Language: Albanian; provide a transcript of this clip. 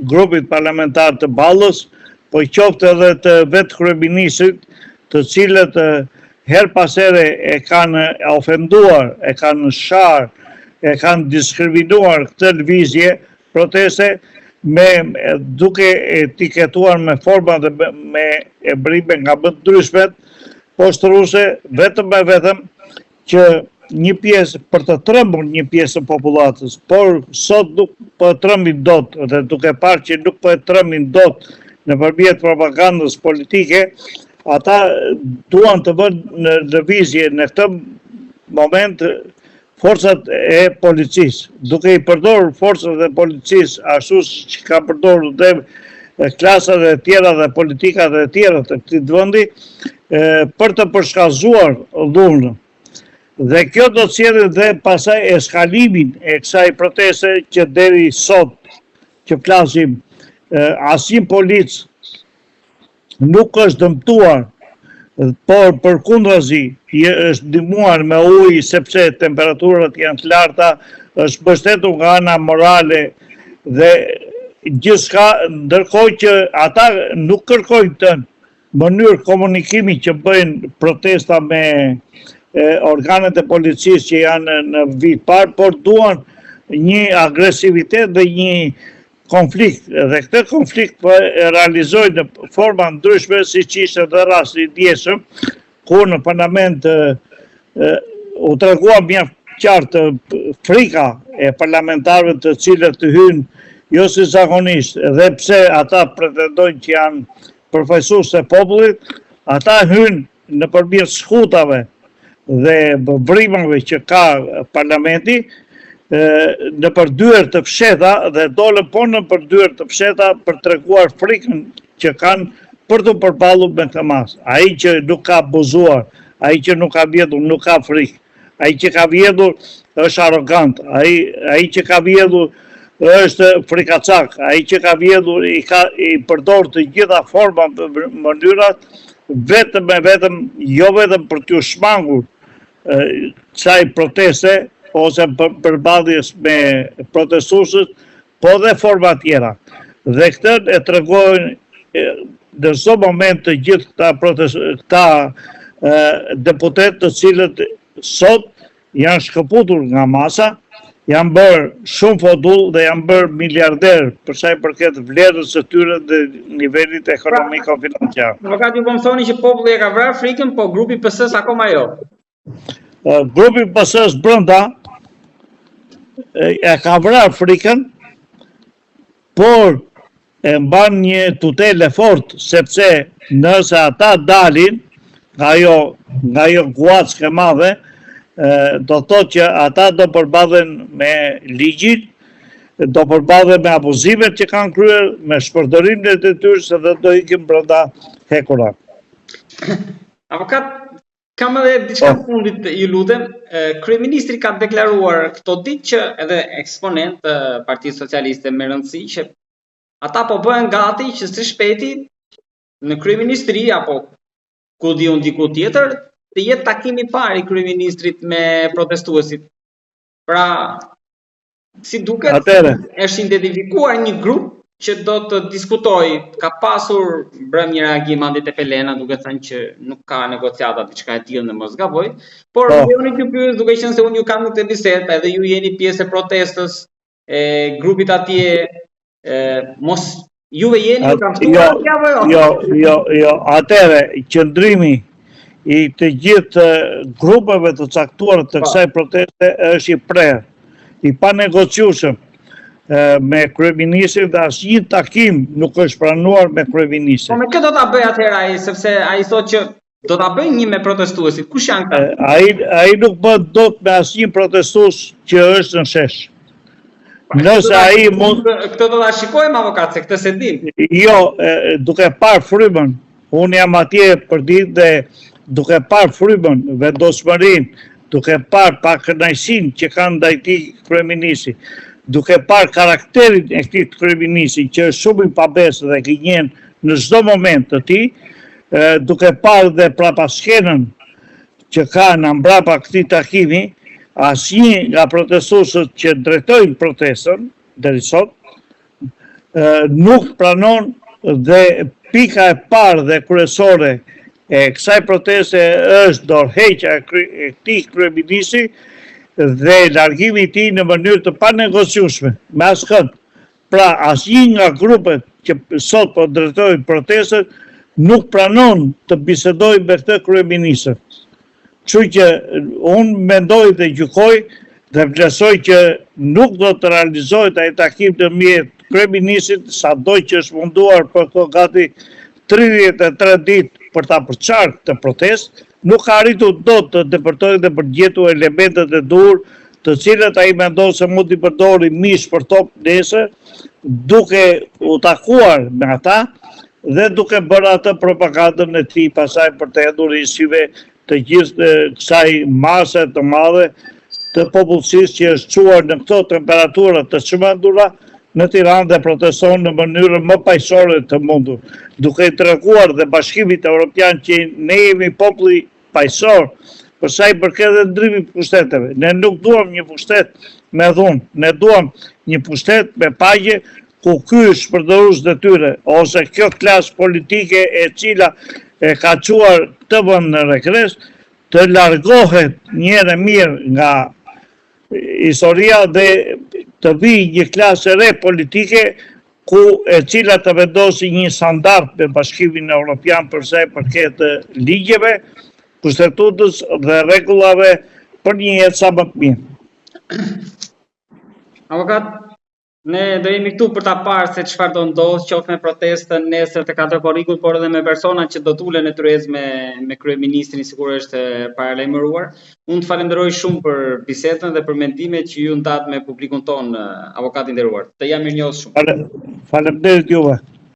grupit parlamentar të Ballës, po qoftë edhe të vetë kryeministrit, të cilët her pas here e kanë ofenduar, e kanë sharë, e kanë diskriminuar këtë lëvizje, proteste, duke etiketuar me forma dhe me ebrime nga më të ndryshmet, poshtëruse vetëm e vetëm që një pjesë, për të trembur një pjesë të populatës, por sot nuk po e trembin dot, dhe duke parë që nuk po e trembin dot nëpërmjet propagandës politike, ata duan të vënë në lëvizje në këtë moment forcat e policisë, duke i përdorur forcat e policisë ashtu që ka përdorur dhe klasat e tjera dhe politikat e tjera të këtij vendi për të përshkallëzuar dhunën. Dhe kjo do të sjellë dhe pasaj eskalimin e kësaj proteste që deri sot që flasim asnjë polic nuk është dëmtuar, por përkundrazi është ndihmuar me ujë sepse temperaturat janë të larta, është mbështetur nga ana morale dhe gjithçka, ndërkohë që ata nuk kërkojnë të mënyrë komunikimi që bëjnë protesta me organet e policisë që janë në vit parë, por duan një agresivitet dhe një konflikt. Dhe këtë konflikt realizojnë në forma ndryshme, siç ishte edhe rasti i dieshëm, ku në parlament u tregua mjaft qartë frika e parlamentarëve të cilët të hynë jo si zakonisht, dhe pse ata pretendojnë që janë përfaqësues të popullit, ata hynë nëpërmjet skutave dhe vrimave që ka parlamenti, në përdyer të fsheta dhe dolën po në përdyer të fsheta për treguar frikën që kanë për të përballur me këtë masë. Ai që nuk ka abuzuar, ai që nuk ka vjedhur nuk ka frikë, ai që ka vjedhur është arrogant, ai që ka vjedhur është frikacak, ai që ka vjedhur i përdor të gjitha format dhe mënyrat vetëm jo vetëm për t'u shmangur kësaj proteste ose përballjes me protestuesët, po dhe forma tjera. Dhe këtë e tregojnë në çdo moment të gjithë këta deputet të cilët sot janë shkëputur nga masa, janë bërë shumë fotull dhe janë bërë miliarder për sa i përket vlerës së tyre dhe nivelit ekonomiko-financiar. Avokat, ju po më thoni që populli e ka vrarë frikën, po grupi PS-s akoma jo. Grupi PS-s brenda e ka vrarë frikën, por e mban një tutele fort, sepse nëse ata dalin nga jo guackë e madhe, do thotë që ata do përballen me ligjin, do përballen me abuzimet që kanë kryer, me shpërnderimet e tyre dhe do ikin brenda hekura. Avokat, kam edhe diçka fundit, ju lutem. Kryeministri ka deklaruar këto ditë që edhe eksponent Partisë Socialiste me rëndësi që ata po bëhen gati që së shpejti në kryeministri apo ku diun diku tjetër të jetë takimi i parë i kryeministrit me protestuesit. Pra, si duket, është identifikuar një grup që do të diskutojë, ka pasur brëm një reagim anti Tepelena, duke thënë që nuk ka negociata diçka e tillë në mos gaboj, por unë ju pyes duke qenë se unë ju kam në këtë bisedë, edhe ju jeni pjesë e protestës, e grupit atje, mos juve jeni Jo, atëre qëndrimi i të gjithë grupeve të caktuar të kësaj proteste është i prerë, i panegociueshëm me kryeministrin dhe asnjë takim nuk është pranuar me kryeministrin. Po me këtë do ta bëj atëherë ai, sepse ai thotë që do ta bëj një me protestuesit. Kush janë këta? Ai nuk bën dot me asnjë protestues që është në shesh. Nëse ai mund këtë do ta shikojmë avokat, se këtë se dim. Jo, duke parë frymën, unë jam atje për ditë dhe duke parë frymën, vendosmërinë, duke parë pakënaqësinë që kanë ndaj tij kryeministri, duke parë karakterin e këtij kryeministri që është shumë i pabesë dhe gënjen në çdo moment të tij, duke parë dhe prapaskenën që ka në mbrapa këtij takimi, asnjë nga protestuesët që drejtojnë protestën deri sot nuk pranon dhe pika e parë dhe kryesore e kësaj proteste është dorëheqja e këtij kryeministri dhe largimi i tij në mënyrë të panegociueshme me askënd. Pra asnjë nga grupet që sot po drejtojnë protestën nuk pranon të bisedojë me këtë kryeministër. Kështu që unë mendoj dhe gjykoj dhe vlerësoj që nuk do të realizohet ai takim të mirë kryeministrit, sado që është munduar për këto gati 33 ditë për ta përçarë këtë protestë, nuk ka arritur dot të depërtojë dhe përgjetur elementet e duhur, të cilët ai mendon se mund t'i përdori mish për top nesër, duke u takuar me ata dhe duke bërë atë propagandën e tij pasaj për të hedhur i syve të gjithë kësaj mase të madhe të popullsisë që është çuar në këto temperatura të çmendura në Tiranë dhe proteston në mënyrën më paqësorë të mundur, duke i treguar dhe Bashkimit Evropian që ne jemi populli paqësor për sa i përket dhe ndrimit pushteteve. Ne nuk duam një pushtet me dhunë, ne duam një pushtet me paqe ku ky shpërdorues detyre ose kjo klasë politike e cila e ka çuar këtë vend në regres të largohet një herë mirë nga historia dhe të vijë një klasë e re politike e cila të vendosi një standard me Bashkimin Evropian për sa i përket ligjeve, kushtetutës dhe rregullave për një jetë sa më të mirë. Avokat, ne do jemi këtu për ta parë se çfarë do ndodhë, qoftë me protestën nesër te Katër Korrikut, por edhe me personat që do tulen në tryezë me kryeministrin, sigurisht paralajmëruar. Unë të falenderoj shumë për bisedën dhe për mendimet që ju ndat me publikun ton, avokat i nderuar. Të jam mirënjohës shumë. Faleminderit juve.